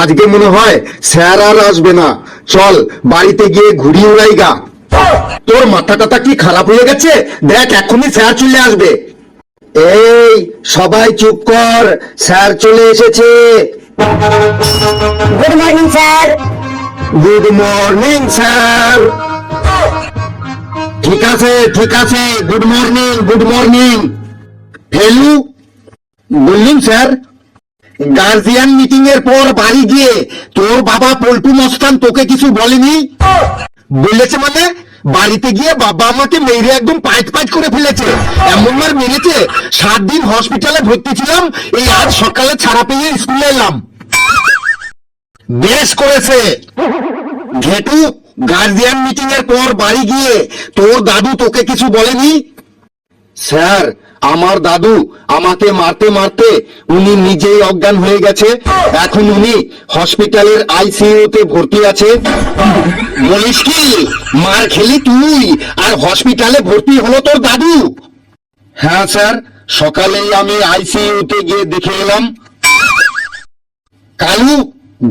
আজকে মনে হয় স্যার আর আসবে না, চল বাড়িতে গিয়ে ঘুরি উড়াই গা। তোর মাথা টাথা কি খারাপ হয়ে গেছে? দেখ এখনই স্যার চলে আসবে। এই সবাই চুপ কর, স্যার চলে এসেছে। Good morning sir. Good morning sir. ঠিক আছে ঠিক আছে, good morning good morning. Felu বললুম স্যার, গার্জিয়ান মিটিং এর পর বাড়ি গিয়ে তোর বাবা পল্টু মস্তান তোকে কিছু বলেনি? বলেছে মানে? বাড়িতে গিয়ে বাবা আমাকে মেরে একদম পাইট পাইট করে ফেলেছে, এমন মার মেরেছে 7 দিন হসপিটালে ভর্তি ছিলাম, এই আজ সকালে ছাড়া পেয়ে স্কুলে এলাম। বেশ করেছে। ঘেটু, গার্জিয়ান মিটিং এর পর বাড়ি গিয়ে তোর দাদু তোকে কিছু বলেনি? স্যার, আমার দাদু আমাকে মারতে মারতে উনি নিজেই অজ্ঞান হয়ে গেছে, এখন উনি হসপিটালের আইসিইউতে ভর্তি আছে। বলিস কি, মার খেলি তুই আর হসপিটালে ভর্তি হলো তোর দাদু? হ্যাঁ স্যার, সকালেই আমি আইসিইউতে গিয়ে দেখে এলাম। কালু,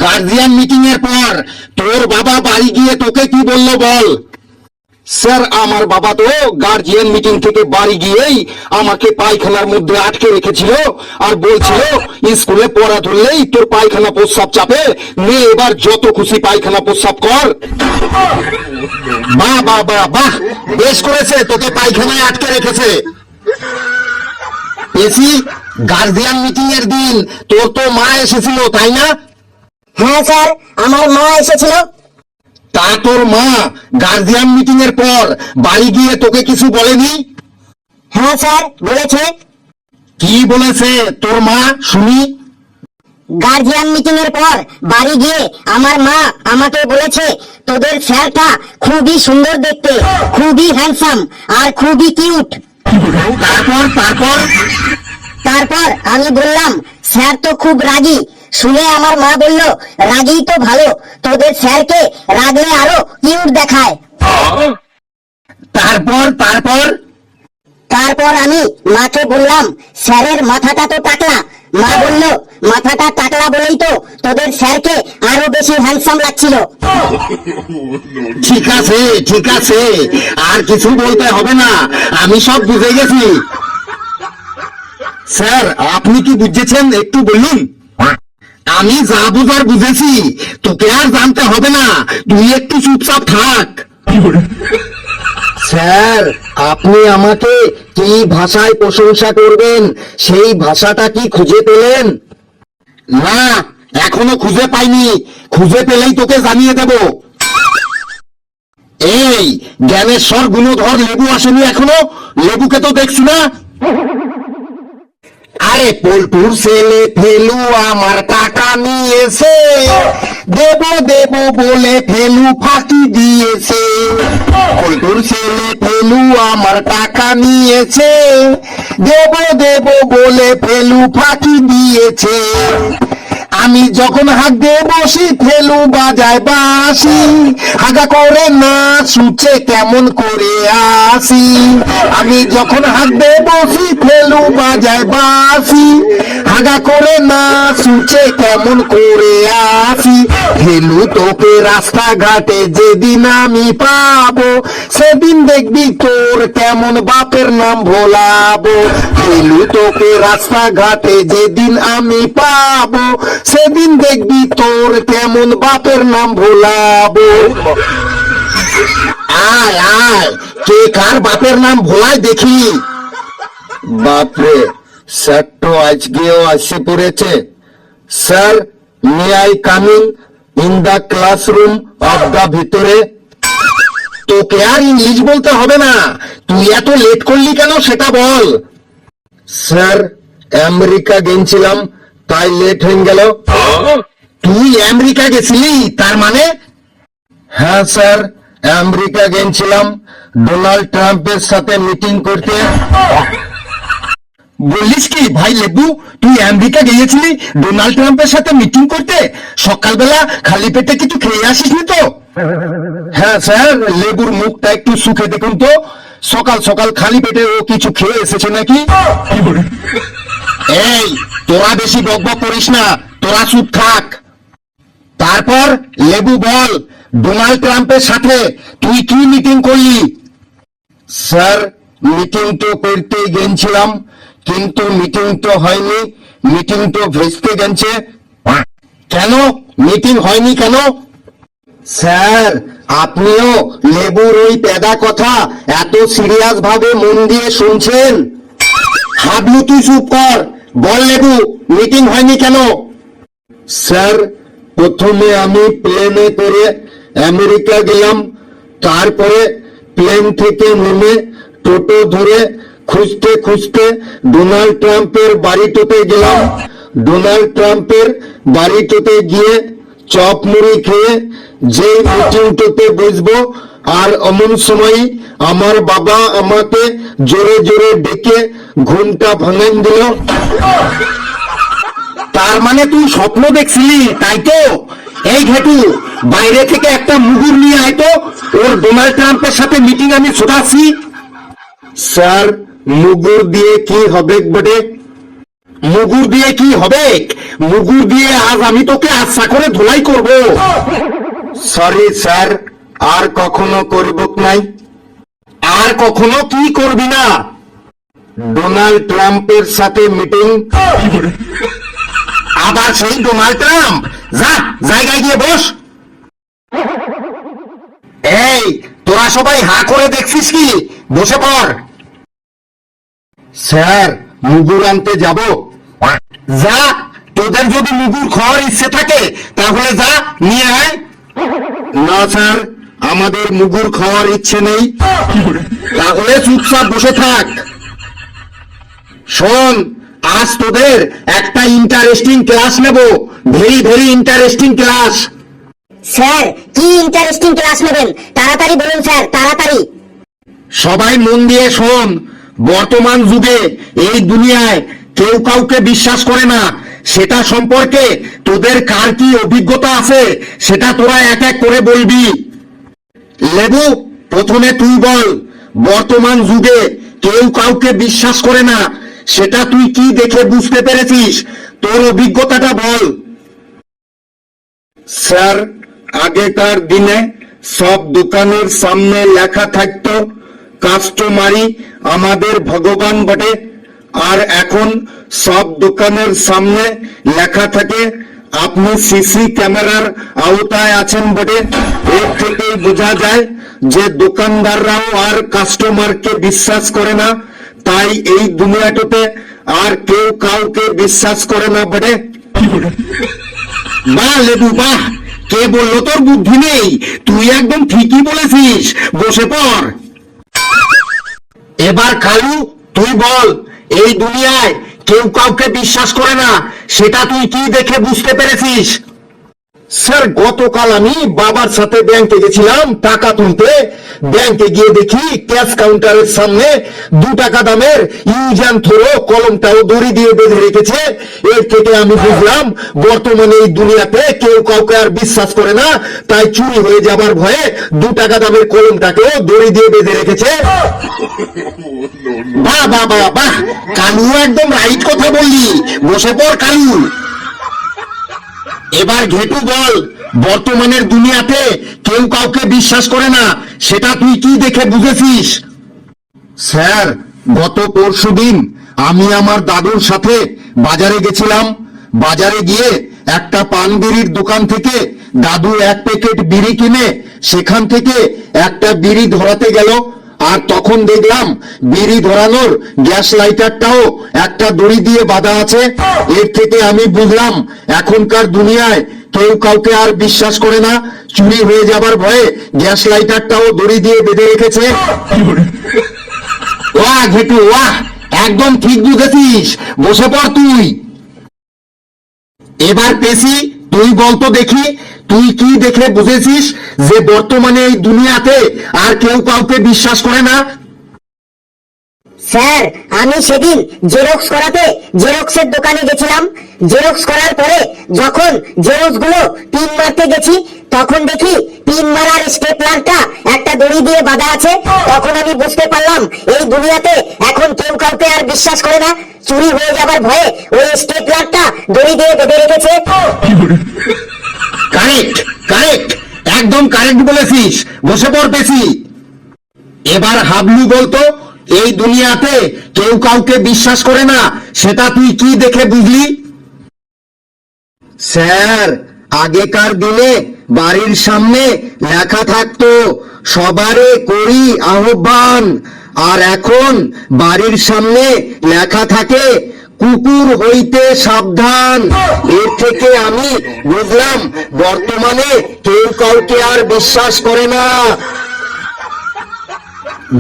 গার্জিয়ান মিটিং এর পর তোর বাবা বাড়ি গিয়ে তোকে কি বললো বল? স্যার, আমার বাবা তো গার্জিয়ান মিটিং থেকে বাড়ি গিয়েই আমাকে পায়খানার মধ্যে আটকে রেখেছিল আর বলছিল স্কুলে পড়া ধরলেই তোর পায়খানা প্রস্রাব চাপে, নে এবার যত খুশি পায়খানা প্রস্রাব কর। বাহ বাহ বাহ বাহ, বেশ করেছে, তোকে পায়খানায় আটকে রেখেছে। এসি, গার্জিয়ান মিটিং এর দিন তোর তো মা এসেছিল তাই না? হ্যাঁ স্যার, আমার মা এসেছিল। তা তোর মা গার্জিয়ান মিটিং এর পর বাড়ি গিয়ে তোকে কিছু বলেনি? হ্যাঁ স্যার, বলেছে। কি বলেছে তোর মা শুনি? গার্জিয়ান মিটিং এর পর বাড়ি গিয়ে আমার মা আমাকে বলেছে তোদের স্যারটা খুবই সুন্দর দেখতে, খুবই হ্যান্ডসাম আর খুবই কিউট। তারপর আমি বললাম স্যার তো খুব রাগী। শুনে আমার মা বলল রাগী তো ভালো, তোদের স্যারকে রাগলে আরো কিউট দেখায়। তারপর আমি মাকে বললাম স্যারের মাথাটা তো টাকলা। মা বলল মাথাটা টাকলা বলেই তো তোদের স্যারকে আরো বেশি হ্যান্ডসাম লাগছিল। ঠিক আছে ঠিক আছে, আর কিছু বলতে হবে না, আমি সব বুঝে গেছি। স্যার, আপনি কি বুঝেছেন একটু বলুন? আমি যা বুঝার বুঝেছি, তোকে আর জানতে হবে না, তুই একটু চুপচাপ থাক। স্যার, আপনি আমাকে কি ভাষায় প্রশংসা করবেন সেই ভাষাটা কি খুঁজে পেলেন? না, এখনো খুঁজে পাইনি, খুঁজে পেলেই তোকে জানিয়ে দেব। এই জ্ঞানেশ্বর গুণধর লেবু আসেনি এখনো, লেবুকে তো দেখছি না। আরে পল্টুর ছেলে ফেলু আমার টাকা নিয়েছে, দেব দেব বলে ফেলু ফাঁকি দিয়েছে। পল্টুর ছেলে ফেলু আমার টাকা নিয়েছে, দেব দেব বলে ফেলু ফাঁকি দিয়েছে। আমি যখন হাঁক দিয়ে বসি ফেলু বাজায় বাঁশি, হাগা করে না শুচে কেমন করে আসি। আমি যখন হাঁক দিয়ে বসি ফেলু বাজায় বাঁশি, হাগা করে না শুচে কেমন করে আসি। ফেলু তোকে রাস্তাঘাটে যেদিন আমি পাবো, সেদিন দেখবি তোর কেমন বাপের নাম ভোলাবো। ফেলু তোকে রাস্তাঘাটে যেদিন আমি পাবো, সেদিন দেখবি তোর কেমন বাপের নাম ভোলাবো। আয় আয়, কে কার বাপের নাম ভোলায় দেখি। বাপরে, স্যার তো আজকেও আসে পড়েছে। Sir, may I coming in the classroom of the ভিতরে। তোকে আর ইংলিশ বলতে হবে না, তুই এত লেট করলি কেন সেটা বল। স্যার, আমেরিকা গেছিলাম তাই লেট হয়ে গেল। তুই আমেরিকা গেছিলি তার মানে? হ্যাঁ স্যার, আমেরিকা গেছিলাম ডোনাল্ড ট্রাম্পের সাথে মিটিং করতে। বলিস কি ভাই লেবু, তুই আমেরিকা গিয়েছিলি ডোনাল্ড ট্রাম্পের সাথে মিটিং করতে? সকালবেলা খালি পেটে কিছু খেয়ে আসিসনি তো? হ্যাঁ স্যার, লেবুর মুখটা একটু শুকে দেখুন তো, সকাল সকাল খালি পেটে ও কিছু খেয়ে এসেছে নাকি? এই তোরা বেশি বকবক করিস না, তোরা চুপ থাক। তারপর লেবু বল, ডোনাল্ড ট্রাম্পের সাথে তুই কি মিটিং করলি? স্যার, মিটিং তো করতে গেছিলাম, কিন্তু মিটিং তো হয়নি, মিটিং তো ভেস্তে গেছে। কেন মিটিং হয়নি কেন? স্যার, আপনিও লেবুর ওই পেদা কথা এত সিরিয়াস ভাবে মন দিয়ে শুনছেন? হাবলু তুই চুপ কর, বল লেবু, মিটিং হয়নি কেন? স্যার, প্রথমে আমি প্লেনে করে আমেরিকা গেলাম, তারপরে প্লেন থেকে নেমে টোটো ধরে খুঁজতে খুঁজতে ডোনাল্ড ট্রাম্পের বাড়িটোতে গেলাম। ডোনাল্ড ট্রাম্পের বাড়িটোতে গিয়ে চপ মুড়ি খেয়ে যে মিটিংটোতে বসবো, আর অমন সময় আমার বাবা আমাকে জোরে জোরে ডেকে ঘুমটা ভাঙান দিল। তার মানে তুই স্বপ্ন দেখছিলি, তাই তো? এই ঘেটু, বাইরে থেকে একটা মুগুর নিয়ে আয় তো, ওর ডোনাল্ড ট্রাম্পের সাথে মিটিং আমি ছোটাচ্ছি। স্যার, মুগুর দিয়ে কি হবে বটে? মুগুর দিয়ে কি হবে? মুগুর দিয়ে আজ আমি তোকে আচ্ছা করে ধুলাই করব। সরি স্যার, আর কখনো করব নাই। আর কখনো কি করবি না? ডোনাল্ড ট্রাম্পের সাথে মিটিং। আবার সেই ডোনাল্ড ট্রাম্প? যা, জায়গায় গিয়ে বস। এই, তোরা সবাই হা করে দেখছিস কি? বসে পড়। স্যার, মুগুর আনতে যাব। যা, তোদের যদি মুগুর খাওয়ার ইচ্ছে থাকে তাহলে যা, নিয়ে আয়। না স্যার, আমাদের মুগুর খাওয়ার ইচ্ছে নেই। তাহলে চুপচাপ বসে থাক। শোন, আজ তোদের একটা ইন্টারেস্টিং ক্লাস নেব, very very interesting class. Sir, কি ইন্টারেস্টিং ক্লাস নেবেন? তাড়াতাড়ি বলুন স্যার, তাড়াতাড়ি। সবাই মন দিয়ে শোন। বর্তমান যুগে এই দুনিয়ায় কেউ কাউকে বিশ্বাস করে না। সেটা সম্পর্কে তোদের কার কি অভিজ্ঞতা আছে সেটা তোরা এক এক করে বলবি। লেবু, প্রথমে তুই বল, বর্তমান যুগে কেউ কাউকে বিশ্বাস করে না, সেটা তুই কি দেখে বুঝতে পেরেছিস? তোর অভিজ্ঞতাটা বল। স্যার, আগেকার দিনে সব দোকানের সামনে লেখা থাকতো কাস্টমারই আমাদের ভগবান বটে, আর এখন সব দোকানের সামনে লেখা থাকে আপনি সিসি ক্যামেরার আওতায় আছেন বটে। এর থেকেই বোঝা যায় যে দোকানদাররাও আর কাস্টমারকে বিশ্বাস করে না, তাই এই দুনিয়াটাতে আর কেউ কাউকে বিশ্বাস করে না বটে। বাহ লেবু বাহ, কে বললো তোর বুদ্ধি নেই? তুই একদম ঠিকই বলেছিস, বসে পড়। এবার কালু, তুই বল, এই দুনিয়ায় কেউ কাউকে বিশ্বাস করে না, সেটা তুই কি দেখে বুঝতে পেরেছিস? স্যার, গতকাল আমি বাবার সাথে ব্যাংকে গেছিলাম টাকা তুলতে। ব্যাংকে গিয়ে দেখি ক্যাশ কাউন্টারের সামনে 2 টাকা দামের ইউজ অ্যান্ড থ্রো কলমটাও দড়ি দিয়ে বেঁধে রেখেছে। এর থেকে আমি বুঝলাম বর্তমানে এই দুনিয়াতে কেউ কাউকে আর বিশ্বাস করে না, তাই চুরি হয়ে যাবার ভয়ে 2 টাকা দামের কলমটাকেও দড়ি দিয়ে বেঁধে রেখেছে। বাহ বাহ বাহ বাহ, কালু একদম রাইট কথা বললি, বসে পড় কালু। এবার ঘেটু বল, বর্তমানের দুনিয়াতে কেউ কাউকে বিশ্বাস করে না, সেটা তুই কি দেখে বুঝেছিস? স্যার, গত পরশুদিন আমি আমার দাদুর সাথে বাজারে গেছিলাম। বাজারে গিয়ে একটা পান বিড়ির দোকান থেকে দাদু 1 প্যাকেট বিড়ি কিনে সেখান থেকে একটা বিড়ি ধরাতে গেল, আর তখন দেখলাম বিড়ি ধরানোর গ্যাস লাইটারটাও একটা দড়ি দিয়ে বাঁধা আছে। এর থেকে আমি বুঝলাম এখনকার দুনিয়ায় কেউ কাউকে আর বিশ্বাস করে না, চুরি হয়ে যাবার ভয়ে গ্যাস লাইটারটাও দড়ি দিয়ে বেঁধে রেখেছে। ওয়াহ ঘেটু ওয়াহ, একদম ঠিক বুঝেছিস, বসে পড় তুই। এবার পেশি, তুই বলতো দেখি, তুই কি দেখে বুঝেছিস যে বর্তমানে এই দুনিয়াতে আর কেউ কাউকে বিশ্বাস করে না? স্যার, আমি সেদিন জেরক্স করাতে জেরক্সের দোকানে গেছিলাম। জেরক্স করার পরে যখন জেরক্স গুলো পিন মারতে গেছি, তখন দেখি পিন মারার স্টেপলারটা একটা দড়ি দিয়ে বাঁধা আছে। তখন আমি বুঝতে পারলাম এই দুনিয়াতে এখন কেউ কাউকে আর বিশ্বাস করে না, চুরি হয়ে যাবার ভয়ে ওই স্টেপলারটা দড়ি দিয়ে বেঁধে রেখেছে। কারেক্ট, কারেক্ট কারেক্ট, একদম কারেক্ট বলেছিস। বসে পড় পেছি। এবার হাবলু বলতো, এই দুনিয়াতে কেউ কাউকে বিশ্বাস করে না, সেটা তুই কি দেখে বুঝলি? স্যার, আগেকার দিনে বাড়ির সামনে লেখা থাকতো সবারে করি আহ্বান, আর এখন বাড়ির সামনে লেখা থাকে কুকুর হইতে সাবধান। এর থেকে আমি বুঝলাম বর্তমানে কেউ কাউকে আর বিশ্বাস করে না।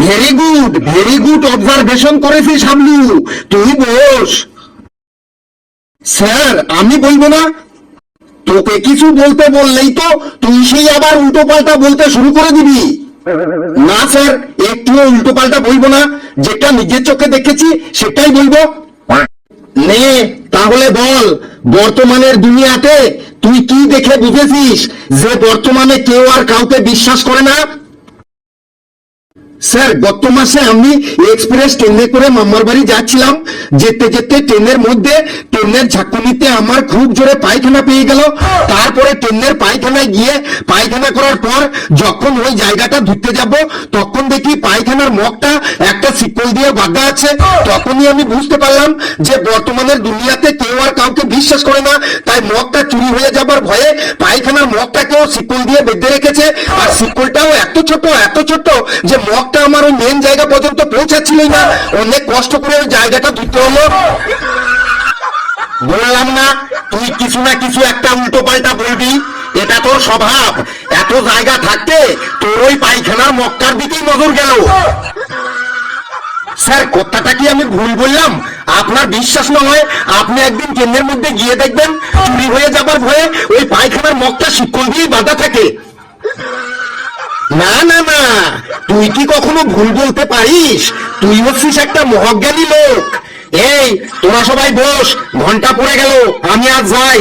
ভেরি গুড অবজারভেশন করেছিস হাবলু, তুই বস। স্যার, আমি বলবো না? তোকে কিছু বলতে বললেই তো তুই সেই আবার উল্টো পাল্টা বলতে শুরু করে দিবি। না স্যার, একটুও উল্টো পাল্টা বলবো না, যেটা নিজের চোখে দেখেছি সেটাই বলবো। নে তাহলে বল, বর্তমানের দুনিয়াতে তুই কি দেখে বুঝেছিস যে বর্তমানে কেউ আর কাউকে বিশ্বাস করে না? স্যার, গত মাসে আমি এক্সপ্রেস ট্রেনে করে মামার বাড়ি যাচ্ছিলাম। যেতে যেতে ট্রেনের মধ্যে ট্রেনের ঝাঁকুনিতে আমার খুব জোরে পায়খানা পেয়ে গেল। তারপরে ট্রেনের পায়খানায় গিয়ে পায়খানা করার পর যখন ওই জায়গাটা ধুতে যাব, তখন দেখি পায়খানার মগটা একটা শিকল দিয়ে বাঁধা আছে। তখনই আমি বুঝতে পারলাম যে বর্তমানের দুনিয়াতে কেউ আর কাউকে বিশ্বাস করে না। তাই মগটা চুরি হয়ে যাবার ভয়ে পায়খানার মগটাকেও শিকল দিয়ে বেঁধে রেখেছে। আর শিকলটাও এত ছোট যে মগটা আমার ওই মেন জায়গা পর্যন্ত পৌঁছাচ্ছিলই না। অনেক কষ্ট করে ওই জায়গাটা ধুতে হলো। বললাম না তুই কিছু না কিছু একটা উল্টো পাল্টা বলবি, এটা তোর স্বভাব। এত জায়গা থাকতে তোর ওই পায়খানার মগটার দিকেই নজর গেল। স্যার, কথাটা কি আমি ভুল বললাম? আপনার বিশ্বাস না হয় আপনি একদিন ট্রেনের মধ্যে গিয়ে দেখবেন, চুরি হয়ে যাবার ভয়ে ওই পায়খানার মগটা শিকল দিয়ে বাঁধা থাকে। না না না, তুই কি কখনো ভুল বলতে পারিস? তুই হচ্ছিস একটা মহাজ্ঞানী লোক। এই তোরা সবাই বস, ঘন্টা পড়ে গেল, আমি আজ যাই।